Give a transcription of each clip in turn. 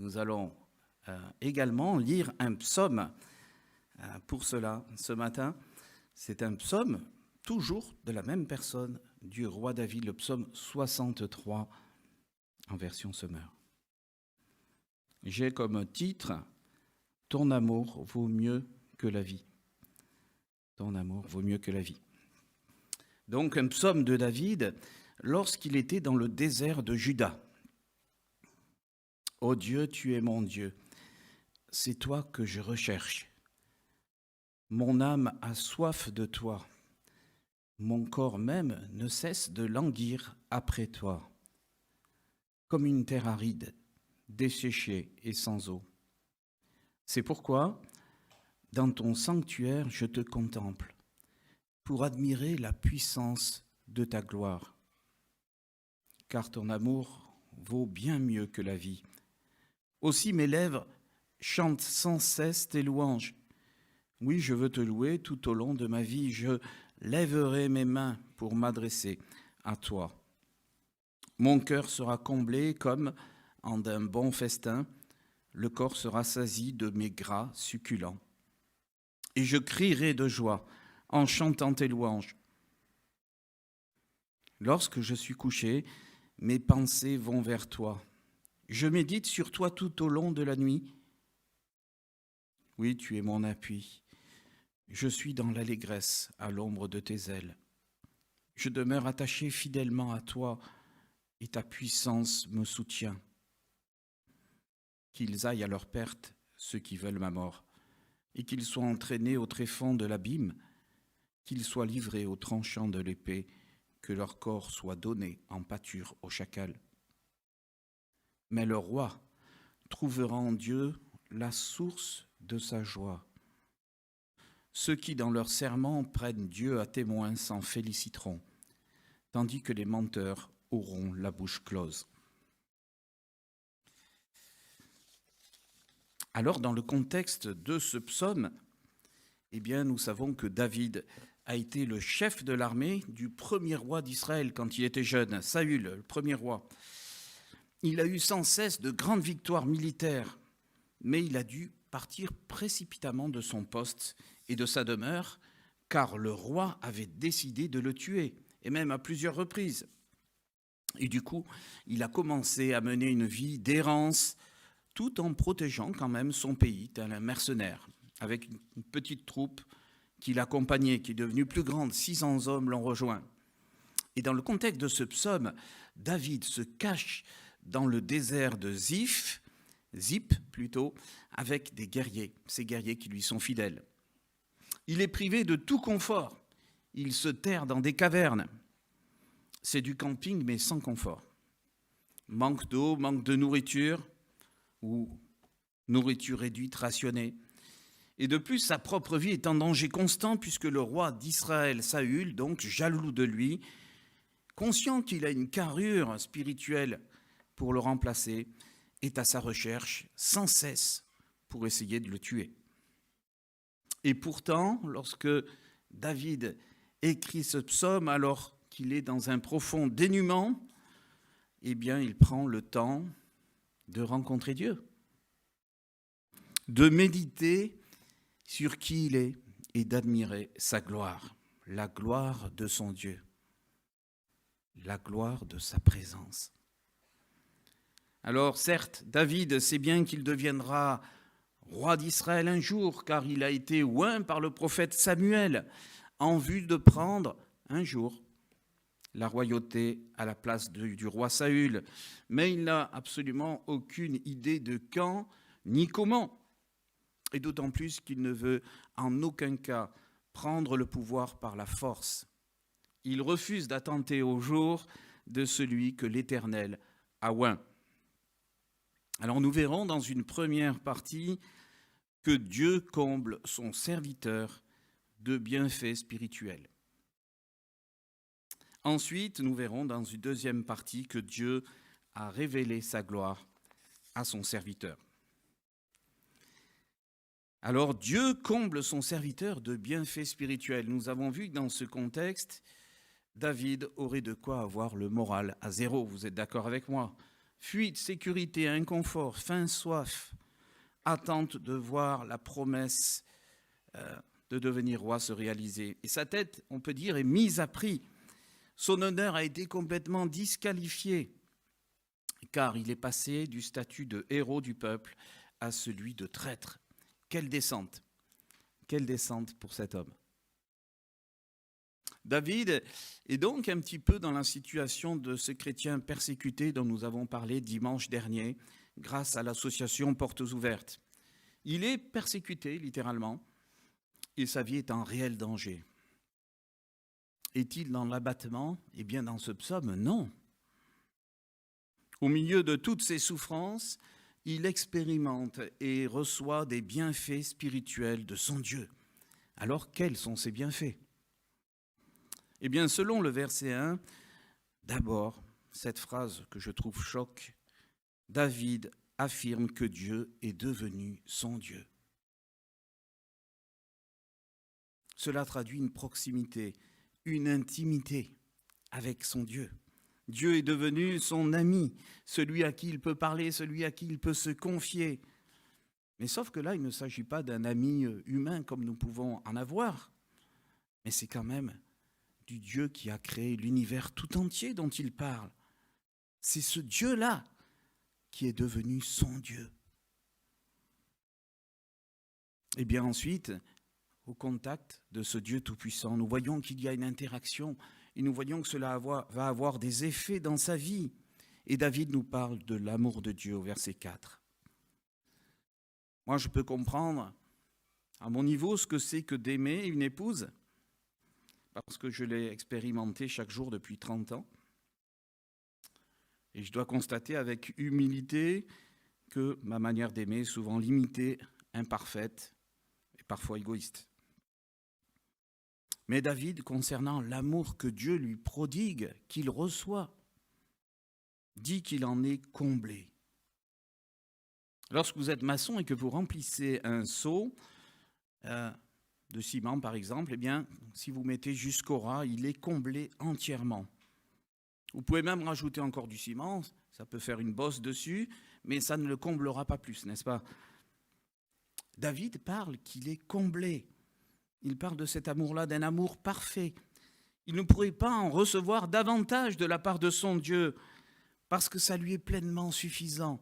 Nous allons également lire un psaume pour cela ce matin. C'est un psaume toujours de la même personne, du roi David, le psaume 63 en version Semeur. J'ai comme titre « Ton amour vaut mieux que la vie ». Ton amour vaut mieux que la vie. Donc un psaume de David lorsqu'il était dans le désert de Juda. Ô Dieu, tu es mon Dieu, c'est toi que je recherche. Mon âme a soif de toi. Mon corps même ne cesse de languir après toi. Comme une terre aride, desséchée et sans eau. C'est pourquoi, dans ton sanctuaire, je te contemple, pour admirer la puissance de ta gloire. Car ton amour vaut bien mieux que la vie. Aussi mes lèvres chantent sans cesse tes louanges. Oui, je veux te louer tout au long de ma vie. Je lèverai mes mains pour m'adresser à toi. Mon cœur sera comblé comme en d'un bon festin. Le corps sera sasi de mes gras succulents. Et je crierai de joie en chantant tes louanges. Lorsque je suis couché, mes pensées vont vers toi. Je médite sur toi tout au long de la nuit. Oui, tu es mon appui. Je suis dans l'allégresse à l'ombre de tes ailes. Je demeure attaché fidèlement à toi et ta puissance me soutient. Qu'ils aillent à leur perte, ceux qui veulent ma mort, et qu'ils soient entraînés au tréfonds de l'abîme, qu'ils soient livrés au tranchant de l'épée, que leur corps soit donné en pâture au chacal. Mais le roi trouvera en Dieu la source de sa joie. Ceux qui, dans leur serment, prennent Dieu à témoin s'en féliciteront, tandis que les menteurs auront la bouche close. Alors, dans le contexte de ce psaume, nous savons que David a été le chef de l'armée du premier roi d'Israël quand il était jeune, Saül, le premier roi. Il a eu sans cesse de grandes victoires militaires, mais il a dû partir précipitamment de son poste et de sa demeure, car le roi avait décidé de le tuer, et même à plusieurs reprises. Et du coup, il a commencé à mener une vie d'errance, tout en protégeant quand même son pays, tel un mercenaire, avec une petite troupe qui l'accompagnait, qui est devenue plus grande, 600 hommes l'ont rejoint. Et dans le contexte de ce psaume, David se cache dans le désert de Zip, avec des guerriers, ces guerriers qui lui sont fidèles. Il est privé de tout confort. Il se terre dans des cavernes. C'est du camping, mais sans confort. Manque d'eau, manque de nourriture, ou nourriture réduite, rationnée. Et de plus, sa propre vie est en danger constant, puisque le roi d'Israël, Saül, donc jaloux de lui, conscient qu'il a une carrure spirituelle pour le remplacer, est à sa recherche sans cesse pour essayer de le tuer. Et pourtant, lorsque David écrit ce psaume, alors qu'il est dans un profond dénuement, il prend le temps de rencontrer Dieu, de méditer sur qui il est et d'admirer sa gloire, la gloire de son Dieu, la gloire de sa présence. Alors certes, David sait bien qu'il deviendra roi d'Israël un jour, car il a été oint par le prophète Samuel en vue de prendre un jour la royauté à la place du roi Saül. Mais il n'a absolument aucune idée de quand ni comment. Et d'autant plus qu'il ne veut en aucun cas prendre le pouvoir par la force. Il refuse d'attenter au jour de celui que l'Éternel a oint. Alors nous verrons dans une première partie que Dieu comble son serviteur de bienfaits spirituels. Ensuite, nous verrons dans une deuxième partie que Dieu a révélé sa gloire à son serviteur. Alors Dieu comble son serviteur de bienfaits spirituels. Nous avons vu que dans ce contexte, David aurait de quoi avoir le moral à zéro. Vous êtes d'accord avec moi ? Fuite, sécurité, inconfort, faim, soif, attente de voir la promesse de devenir roi se réaliser. Et sa tête, on peut dire, est mise à prix. Son honneur a été complètement disqualifié, car il est passé du statut de héros du peuple à celui de traître. Quelle descente pour cet homme. David est donc un petit peu dans la situation de ce chrétien persécuté dont nous avons parlé dimanche dernier, grâce à l'association Portes Ouvertes. Il est persécuté, littéralement, et sa vie est en réel danger. Est-il dans l'abattement? Eh bien, dans ce psaume, non. Au milieu de toutes ces souffrances, il expérimente et reçoit des bienfaits spirituels de son Dieu. Alors, quels sont ces bienfaits? Eh bien, selon le verset 1, d'abord, cette phrase que je trouve choc, David affirme que Dieu est devenu son Dieu. Cela traduit une proximité, une intimité avec son Dieu. Dieu est devenu son ami, celui à qui il peut parler, celui à qui il peut se confier. Mais sauf que là, il ne s'agit pas d'un ami humain comme nous pouvons en avoir, mais c'est quand même du Dieu qui a créé l'univers tout entier dont il parle. C'est ce Dieu-là qui est devenu son Dieu. Et bien ensuite, au contact de ce Dieu tout-puissant, nous voyons qu'il y a une interaction et nous voyons que cela va avoir des effets dans sa vie. Et David nous parle de l'amour de Dieu au verset 4. Moi, je peux comprendre à mon niveau ce que c'est que d'aimer une épouse, parce que je l'ai expérimenté chaque jour depuis 30 ans. Et je dois constater avec humilité que ma manière d'aimer est souvent limitée, imparfaite et parfois égoïste. Mais David, concernant l'amour que Dieu lui prodigue, qu'il reçoit, dit qu'il en est comblé. Lorsque vous êtes maçon et que vous remplissez un seau de ciment, par exemple, eh bien, si vous mettez jusqu'au ras, il est comblé entièrement. Vous pouvez même rajouter encore du ciment, ça peut faire une bosse dessus, mais ça ne le comblera pas plus, n'est-ce pas? David parle qu'il est comblé. Il parle de cet amour-là, d'un amour parfait. Il ne pourrait pas en recevoir davantage de la part de son Dieu, parce que ça lui est pleinement suffisant.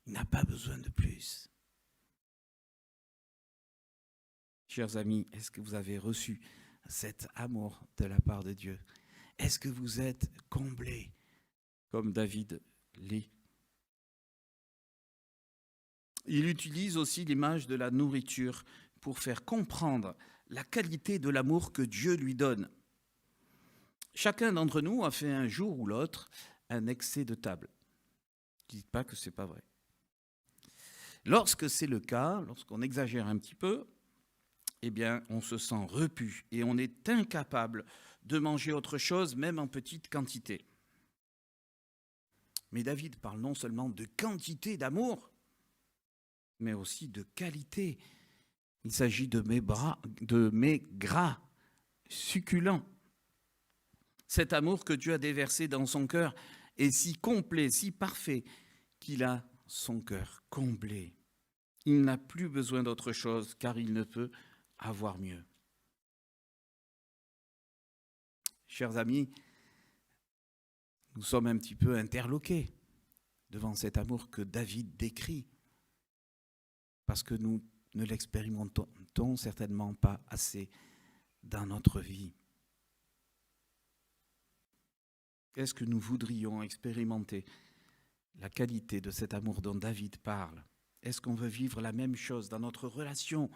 Il n'a pas besoin de plus. Chers amis, est-ce que vous avez reçu cet amour de la part de Dieu? Est-ce que vous êtes comblés comme David l'est? Il utilise aussi l'image de la nourriture pour faire comprendre la qualité de l'amour que Dieu lui donne. Chacun d'entre nous a fait un jour ou l'autre un excès de table. Ne dites pas que ce n'est pas vrai. Lorsque c'est le cas, lorsqu'on exagère un petit peu, eh bien, on se sent repu et on est incapable de manger autre chose, même en petite quantité. Mais David parle non seulement de quantité d'amour, mais aussi de qualité. Il s'agit de mes gras succulents. Cet amour que Dieu a déversé dans son cœur est si complet, si parfait, qu'il a son cœur comblé. Il n'a plus besoin d'autre chose, car il ne peut avoir mieux. Chers amis, nous sommes un petit peu interloqués devant cet amour que David décrit, parce que nous ne l'expérimentons certainement pas assez dans notre vie. Est-ce que nous voudrions expérimenter la qualité de cet amour dont David parle? Est-ce qu'on veut vivre la même chose dans notre relation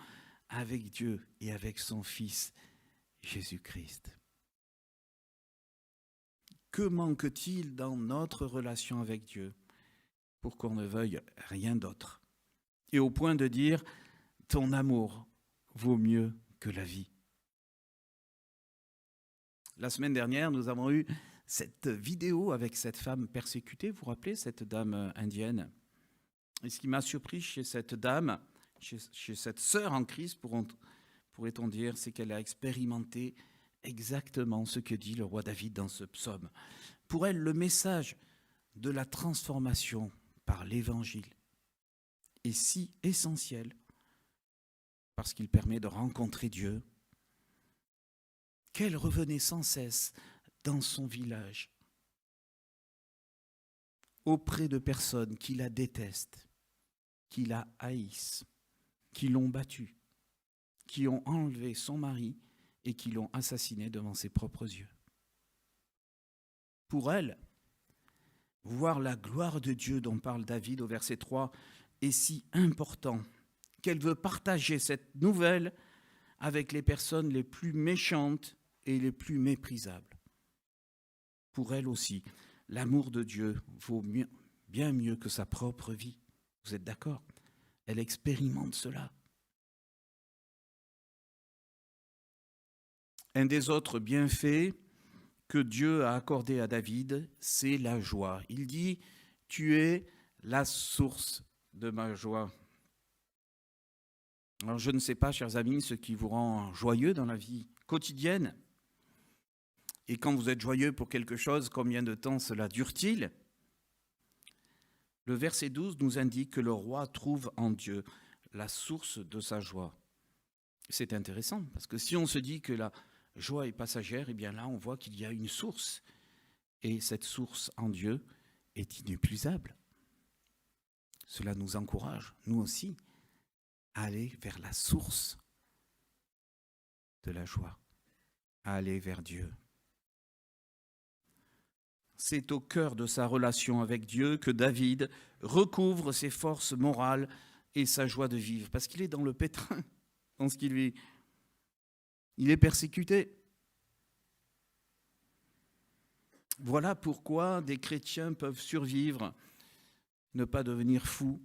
avec Dieu et avec son Fils Jésus-Christ? Que manque-t-il dans notre relation avec Dieu pour qu'on ne veuille rien d'autre? Et au point de dire, ton amour vaut mieux que la vie. La semaine dernière, nous avons eu cette vidéo avec cette femme persécutée, vous vous rappelez, cette dame indienne? Et ce qui m'a surpris chez cette dame, chez cette sœur en Christ, pourrait-on dire, c'est qu'elle a expérimenté exactement ce que dit le roi David dans ce psaume. Pour elle, le message de la transformation par l'Évangile est si essentiel parce qu'il permet de rencontrer Dieu, qu'elle revenait sans cesse dans son village, auprès de personnes qui la détestent, qui la haïssent, qui l'ont battue, qui ont enlevé son mari et qui l'ont assassiné devant ses propres yeux. Pour elle, voir la gloire de Dieu dont parle David au verset 3 est si important qu'elle veut partager cette nouvelle avec les personnes les plus méchantes et les plus méprisables. Pour elle aussi, l'amour de Dieu vaut bien mieux que sa propre vie. Vous êtes d'accord? Elle expérimente cela. Un des autres bienfaits que Dieu a accordé à David, c'est la joie. Il dit, « Tu es la source de ma joie ». Alors je ne sais pas, chers amis, ce qui vous rend joyeux dans la vie quotidienne. Et quand vous êtes joyeux pour quelque chose, combien de temps cela dure-t-il? Le verset 12 nous indique que le roi trouve en Dieu la source de sa joie. C'est intéressant, parce que si on se dit que la joie est passagère, eh bien là on voit qu'il y a une source. Et cette source en Dieu est inépuisable. Cela nous encourage, nous aussi, à aller vers la source de la joie, à aller vers Dieu. C'est au cœur de sa relation avec Dieu que David recouvre ses forces morales et sa joie de vivre, parce qu'il est dans le pétrin, dans ce qu'il vit. Il est persécuté. Voilà pourquoi des chrétiens peuvent survivre, ne pas devenir fous,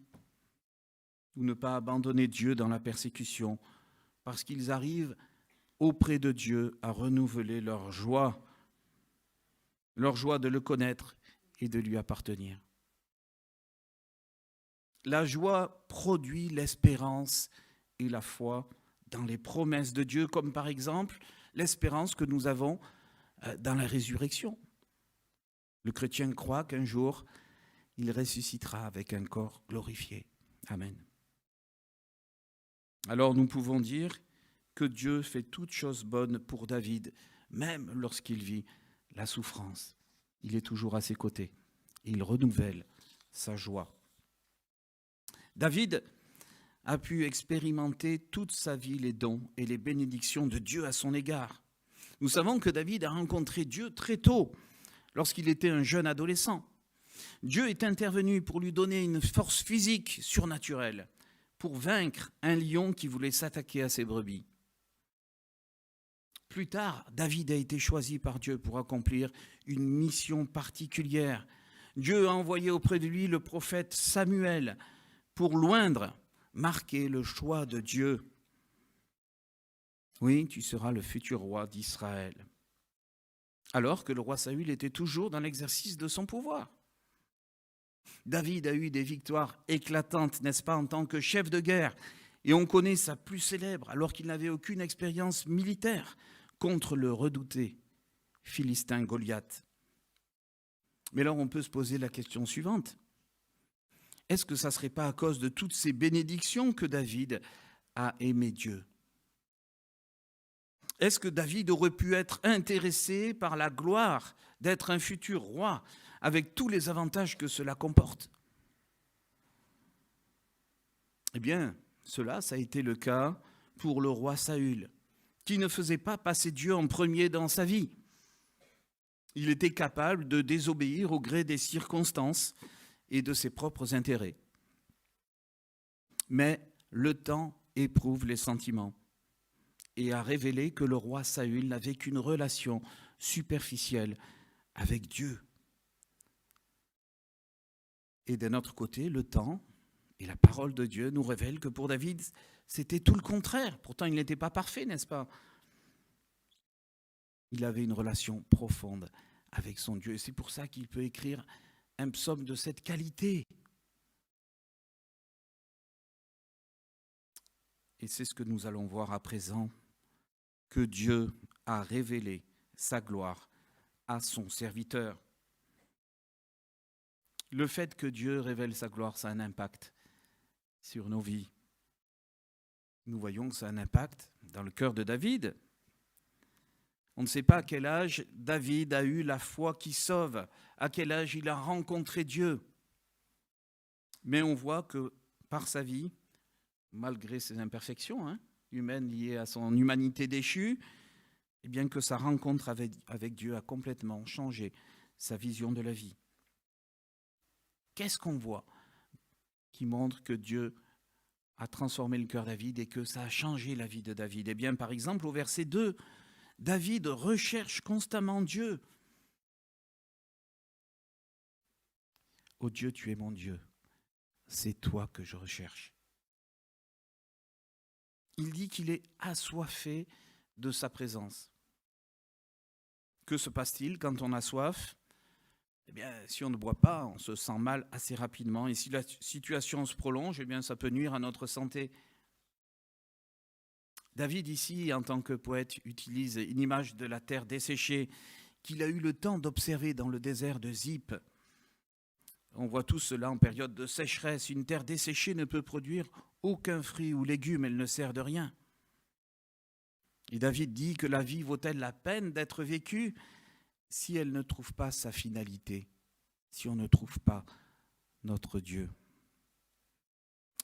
ou ne pas abandonner Dieu dans la persécution, parce qu'ils arrivent auprès de Dieu à renouveler leur joie de le connaître et de lui appartenir. La joie produit l'espérance et la foi dans les promesses de Dieu, comme par exemple l'espérance que nous avons dans la résurrection. Le chrétien croit qu'un jour, il ressuscitera avec un corps glorifié. Amen. Alors nous pouvons dire que Dieu fait toutes choses bonnes pour David, même lorsqu'il vit la souffrance. Il est toujours à ses côtés et il renouvelle sa joie. David a pu expérimenter toute sa vie les dons et les bénédictions de Dieu à son égard. Nous savons que David a rencontré Dieu très tôt, lorsqu'il était un jeune adolescent. Dieu est intervenu pour lui donner une force physique surnaturelle, pour vaincre un lion qui voulait s'attaquer à ses brebis. Plus tard, David a été choisi par Dieu pour accomplir une mission particulière. Dieu a envoyé auprès de lui le prophète Samuel pour l'oindre, marquer le choix de Dieu. Oui, tu seras le futur roi d'Israël. Alors que le roi Saül était toujours dans l'exercice de son pouvoir. David a eu des victoires éclatantes, n'est-ce pas, en tant que chef de guerre. Et on connaît sa plus célèbre, alors qu'il n'avait aucune expérience militaire, contre le redouté Philistin Goliath. Mais alors on peut se poser la question suivante. Est-ce que ça ne serait pas à cause de toutes ces bénédictions que David a aimé Dieu? Est-ce que David aurait pu être intéressé par la gloire d'être un futur roi, avec tous les avantages que cela comporte? Eh bien, ça a été le cas pour le roi Saül, qui ne faisait pas passer Dieu en premier dans sa vie. Il était capable de désobéir au gré des circonstances et de ses propres intérêts. Mais le temps éprouve les sentiments et a révélé que le roi Saül n'avait qu'une relation superficielle avec Dieu. Et d'un autre côté, le temps et la parole de Dieu nous révèlent que pour David, c'était tout le contraire. Pourtant, il n'était pas parfait, n'est-ce pas? Il avait une relation profonde avec son Dieu. Et c'est pour ça qu'il peut écrire un psaume de cette qualité. Et c'est ce que nous allons voir à présent, que Dieu a révélé sa gloire à son serviteur. Le fait que Dieu révèle sa gloire, ça a un impact sur nos vies. Nous voyons que ça a un impact dans le cœur de David. On ne sait pas à quel âge David a eu la foi qui sauve, à quel âge il a rencontré Dieu. Mais on voit que par sa vie, malgré ses imperfections humaines liées à son humanité déchue, et bien que sa rencontre avec Dieu a complètement changé sa vision de la vie. Qu'est-ce qu'on voit qui montre que Dieu a transformé le cœur de David et que ça a changé la vie de David? Eh bien, par exemple, au verset 2, David recherche constamment Dieu. « Oh Dieu, tu es mon Dieu, c'est toi que je recherche. » Il dit qu'il est assoiffé de sa présence. Que se passe-t-il quand on a soif? Eh bien, si on ne boit pas, on se sent mal assez rapidement. Et si la situation se prolonge, eh bien, ça peut nuire à notre santé. David, ici, en tant que poète, utilise une image de la terre desséchée qu'il a eu le temps d'observer dans le désert de Zip. On voit tout cela en période de sécheresse. Une terre desséchée ne peut produire aucun fruit ou légume, elle ne sert de rien. Et David dit que la vie vaut-elle la peine d'être vécue si elle ne trouve pas sa finalité, si on ne trouve pas notre Dieu.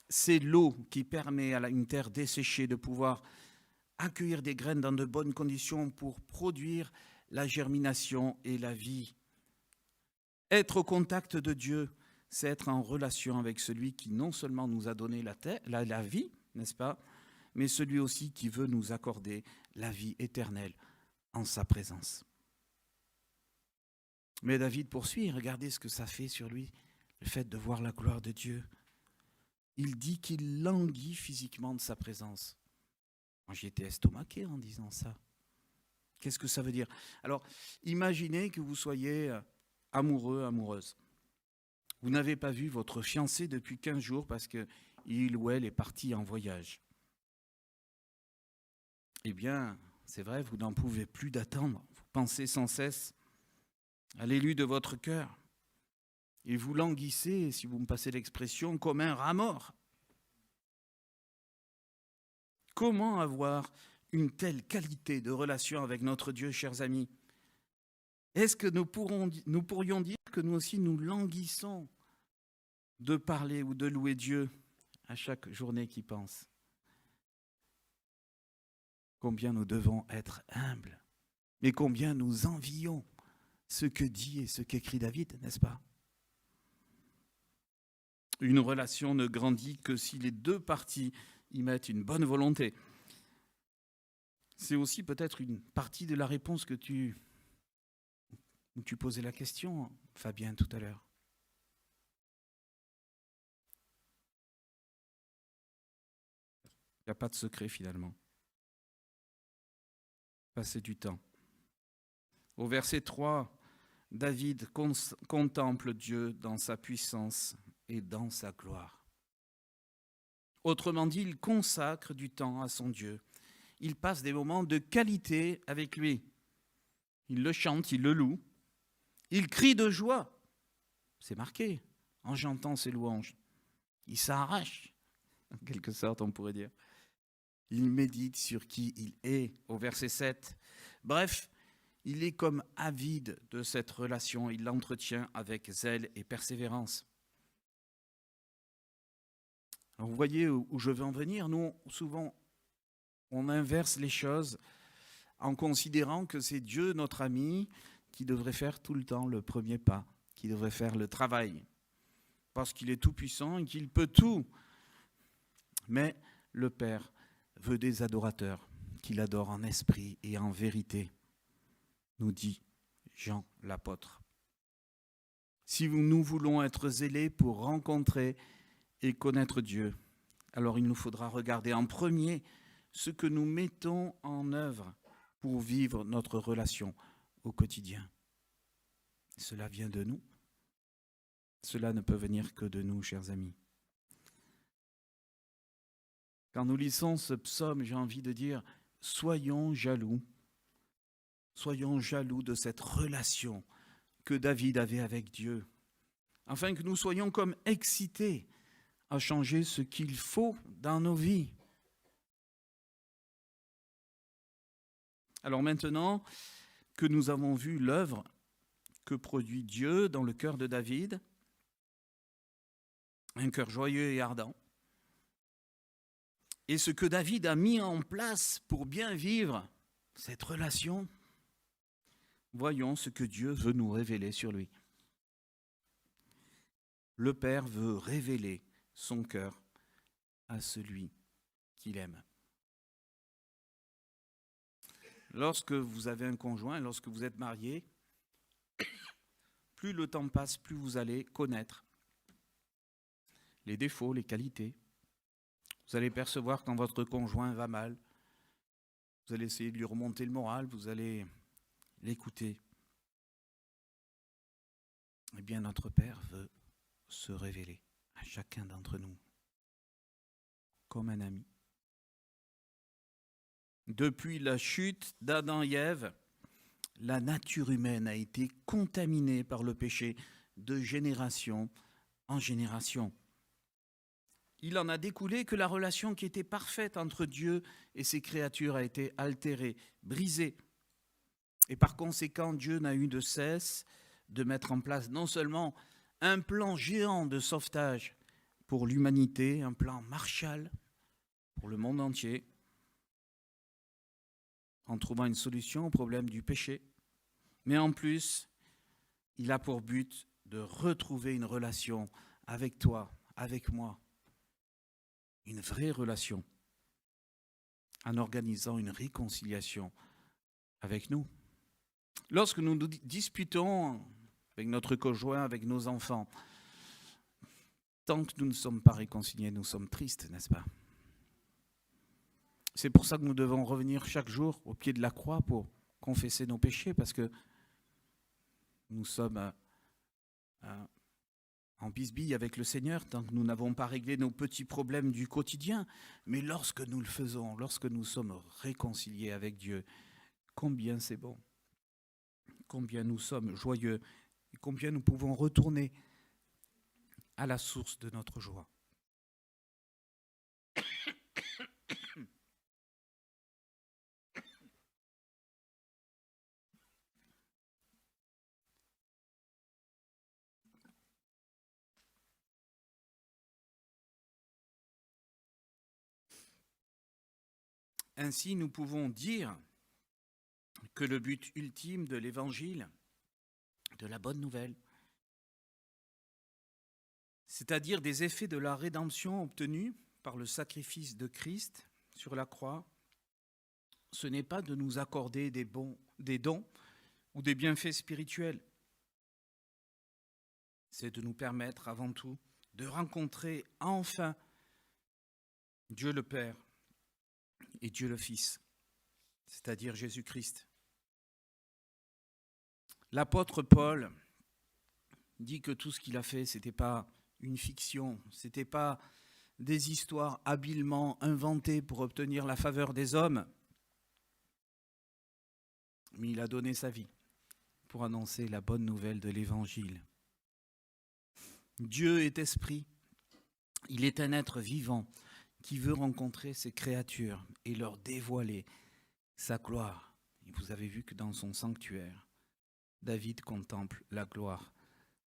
C'est l'eau qui permet à une terre desséchée de pouvoir accueillir des graines dans de bonnes conditions pour produire la germination et la vie. Être au contact de Dieu, c'est être en relation avec celui qui non seulement nous a donné la vie, n'est-ce pas, mais celui aussi qui veut nous accorder la vie éternelle en sa présence. Mais David poursuit, regardez ce que ça fait sur lui, le fait de voir la gloire de Dieu. Il dit qu'il languit physiquement de sa présence. Moi, j'ai été estomaqué en disant ça. Qu'est-ce que ça veut dire? Alors, imaginez que vous soyez amoureux, amoureuse. Vous n'avez pas vu votre fiancé depuis 15 jours parce qu'il ou elle est parti en voyage. Eh bien, c'est vrai, vous n'en pouvez plus d'attendre. Vous pensez sans cesse à l'élu de votre cœur. Et vous languissez, si vous me passez l'expression, comme un rat mort. Comment avoir une telle qualité de relation avec notre Dieu, chers amis? Est-ce que nous pourrions dire que nous aussi nous languissons de parler ou de louer Dieu à chaque journée qui passe? Combien nous devons être humbles, mais combien nous envions ce que dit et ce qu'écrit David, n'est-ce pas? Une relation ne grandit que si les deux parties y mettent une bonne volonté. C'est aussi peut-être une partie de la réponse que tu posais la question, Fabien, tout à l'heure. Il n'y a pas de secret finalement. Passer du temps. Au verset 3, David contemple Dieu dans sa puissance et dans sa gloire. Autrement dit, il consacre du temps à son Dieu. Il passe des moments de qualité avec lui. Il le chante, il le loue. Il crie de joie. C'est marqué en chantant ses louanges. Il s'arrache, en quelque sorte, on pourrait dire. Il médite sur qui il est, au verset 7. Bref, il est comme avide de cette relation. Il l'entretient avec zèle et persévérance. Alors vous voyez où je veux en venir. Nous, souvent, on inverse les choses en considérant que c'est Dieu, notre ami, qui devrait faire tout le temps le premier pas, qui devrait faire le travail, parce qu'il est tout puissant et qu'il peut tout. Mais le Père veut des adorateurs, qu'il adore en esprit et en vérité, nous dit Jean l'apôtre. Si nous voulons être zélés pour rencontrer et connaître Dieu, alors il nous faudra regarder en premier ce que nous mettons en œuvre pour vivre notre relation au quotidien. Cela vient de nous. Cela ne peut venir que de nous, chers amis. Quand nous lisons ce psaume, j'ai envie de dire, soyons jaloux de cette relation que David avait avec Dieu. afin que nous soyons comme excités à changer ce qu'il faut dans nos vies. Alors maintenant que nous avons vu l'œuvre que produit Dieu dans le cœur de David, un cœur joyeux et ardent, et ce que David a mis en place pour bien vivre cette relation, voyons ce que Dieu veut nous révéler sur lui. Le Père veut révéler son cœur à celui qu'il aime. Lorsque vous avez un conjoint, lorsque vous êtes marié, plus le temps passe, plus vous allez connaître les défauts, les qualités. Vous allez percevoir quand votre conjoint va mal. Vous allez essayer de lui remonter le moral, vous allez l'écouter. Eh bien, notre Père veut se révéler à chacun d'entre nous comme un ami. Depuis la chute d'Adam et Ève, la nature humaine a été contaminée par le péché de génération en génération. Il en a découlé que la relation qui était parfaite entre Dieu et ses créatures a été altérée, brisée. Et par conséquent, Dieu n'a eu de cesse de mettre en place non seulement un plan géant de sauvetage pour l'humanité, un plan Marshall pour le monde entier, en trouvant une solution au problème du péché. Mais en plus, il a pour but de retrouver une relation avec toi, avec moi, une vraie relation, en organisant une réconciliation avec nous. Lorsque nous nous disputons avec notre conjoint, avec nos enfants, tant que nous ne sommes pas réconciliés, nous sommes tristes, n'est-ce pas ? C'est pour ça que nous devons revenir chaque jour au pied de la croix pour confesser nos péchés, parce que nous sommes en bisbille avec le Seigneur tant que nous n'avons pas réglé nos petits problèmes du quotidien. Mais lorsque nous le faisons, lorsque nous sommes réconciliés avec Dieu, combien c'est bon, combien nous sommes joyeux, et combien nous pouvons retourner à la source de notre joie. Ainsi, nous pouvons dire que le but ultime de l'Évangile, de la bonne nouvelle, c'est-à-dire des effets de la rédemption obtenus par le sacrifice de Christ sur la croix, ce n'est pas de nous accorder des dons ou des bienfaits spirituels. C'est de nous permettre avant tout de rencontrer enfin Dieu le Père et Dieu le Fils, c'est-à-dire Jésus-Christ. L'apôtre Paul dit que tout ce qu'il a fait, ce n'était pas une fiction, ce n'était pas des histoires habilement inventées pour obtenir la faveur des hommes, mais il a donné sa vie pour annoncer la bonne nouvelle de l'Évangile. Dieu est esprit, il est un être vivant qui veut rencontrer ses créatures et leur dévoiler sa gloire. Et vous avez vu que dans son sanctuaire, David contemple la gloire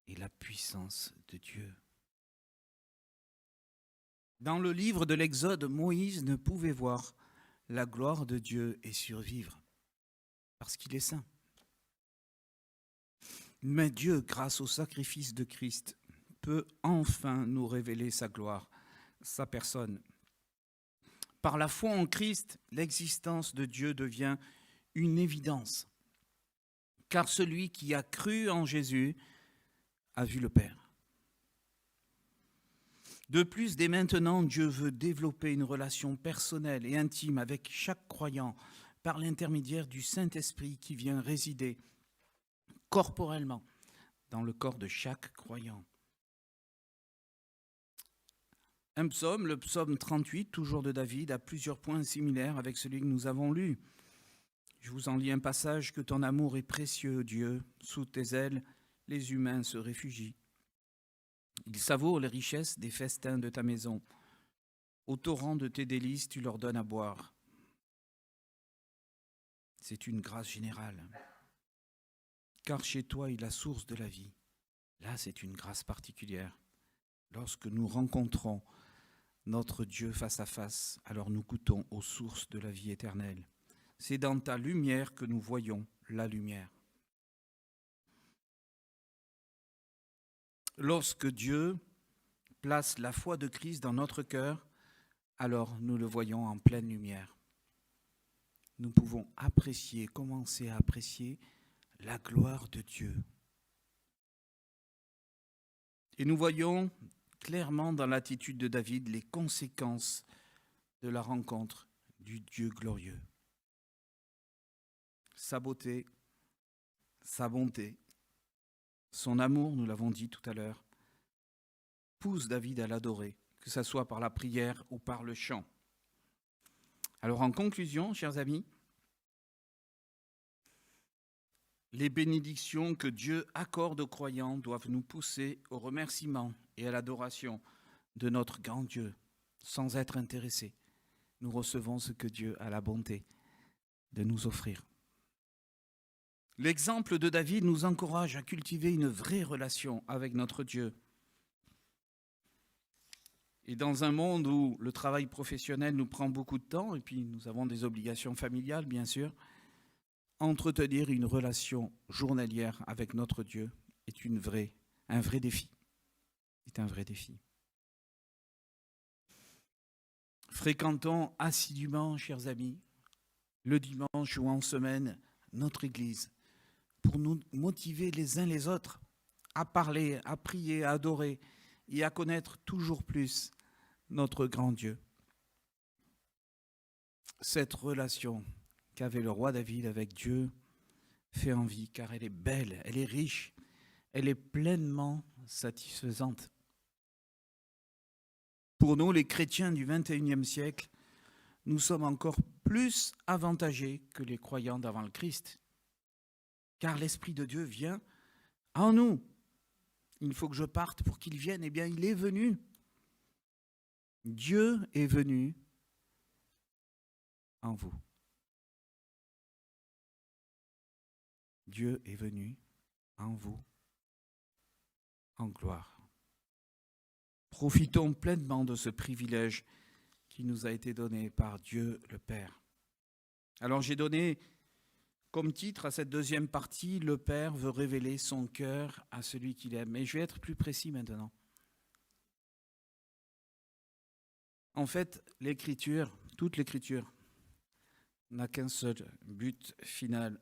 et la puissance de Dieu. Dans le livre de l'Exode, Moïse ne pouvait voir la gloire de Dieu et survivre, parce qu'il est saint. Mais Dieu, grâce au sacrifice de Christ, peut enfin nous révéler sa gloire, sa personne. Par la foi en Christ, l'existence de Dieu devient une évidence, car celui qui a cru en Jésus a vu le Père. De plus, dès maintenant, Dieu veut développer une relation personnelle et intime avec chaque croyant par l'intermédiaire du Saint-Esprit qui vient résider corporellement dans le corps de chaque croyant. Un psaume, le psaume 38, toujours de David, a plusieurs points similaires avec celui que nous avons lu. Je vous en lis un passage. « Que ton amour est précieux, Dieu, sous tes ailes, les humains se réfugient. Ils savourent les richesses des festins de ta maison. Au torrent de tes délices, tu leur donnes à boire. C'est une grâce générale. Car chez toi est la source de la vie. Là, c'est une grâce particulière. Lorsque nous rencontrons notre Dieu face à face, alors nous goûtons aux sources de la vie éternelle. C'est dans ta lumière que nous voyons la lumière. Lorsque Dieu place la foi de Christ dans notre cœur, alors nous le voyons en pleine lumière. Nous pouvons commencer à apprécier la gloire de Dieu. Et nous voyons clairement dans l'attitude de David les conséquences de la rencontre du Dieu glorieux. Sa beauté, sa bonté, son amour, nous l'avons dit tout à l'heure, pousse David à l'adorer, que ce soit par la prière ou par le chant. Alors en conclusion, chers amis, les bénédictions que Dieu accorde aux croyants doivent nous pousser au remerciement et à l'adoration de notre grand Dieu. Sans être intéressés, nous recevons ce que Dieu a la bonté de nous offrir. L'exemple de David nous encourage à cultiver une vraie relation avec notre Dieu. Et dans un monde où le travail professionnel nous prend beaucoup de temps, et puis nous avons des obligations familiales, bien sûr, entretenir une relation journalière avec notre Dieu est un vrai défi. C'est un vrai défi. Fréquentons assidûment, chers amis, le dimanche ou en semaine, notre Église, pour nous motiver les uns les autres à parler, à prier, à adorer et à connaître toujours plus notre grand Dieu. Cette relation qu'avait le roi David avec Dieu fait envie, car elle est belle, elle est riche, elle est pleinement satisfaisante. Pour nous, les chrétiens du XXIe siècle, nous sommes encore plus avantagés que les croyants d'avant le Christ, car l'Esprit de Dieu vient en nous. Il faut que je parte pour qu'il vienne. Eh bien, il est venu. Dieu est venu en vous. Dieu est venu en vous, en gloire. Profitons pleinement de ce privilège qui nous a été donné par Dieu le Père. Alors j'ai donné comme titre à cette deuxième partie, le Père veut révéler son cœur à celui qu'il aime. Mais je vais être plus précis maintenant. En fait, toute l'Écriture n'a qu'un seul but final,